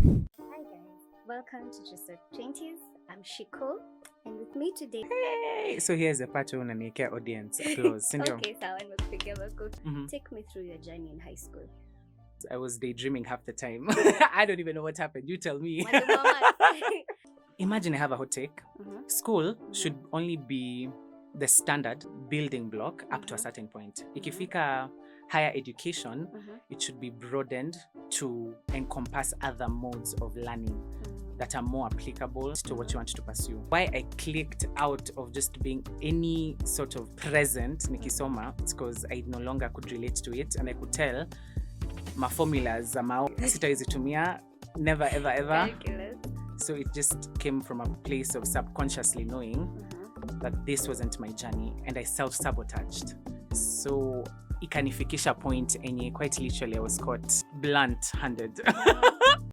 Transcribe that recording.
Hi guys, welcome to Just the 20s. I'm Shiko, and with me today. Hey, so here's the part where unaniekea audience applause. Sindio? Okay, sawa, nimekupigia makofi. Mhm. Take me through your journey in high school. I was daydreaming half the time. I don't even know what happened. You tell me. Mwalimu mama. Imagine I have a hot take. Mhm. School should only be the standard building block up to a certain point. Ikifika higher education, Mhm. it should be broadened to encompass other modes of learning that are more applicable to what you want to pursue. Why I clicked out of just being any sort of present nikisoma, it's because I no longer could relate to it, and I could tell my formulas sitaizitumia never ever ever. Ridiculous. So it just came from a place of subconsciously knowing Mhm. that this wasn't my journey, and I self-sabotaged. So ikanifikisha point enye quite literally I was caught blunt-handed.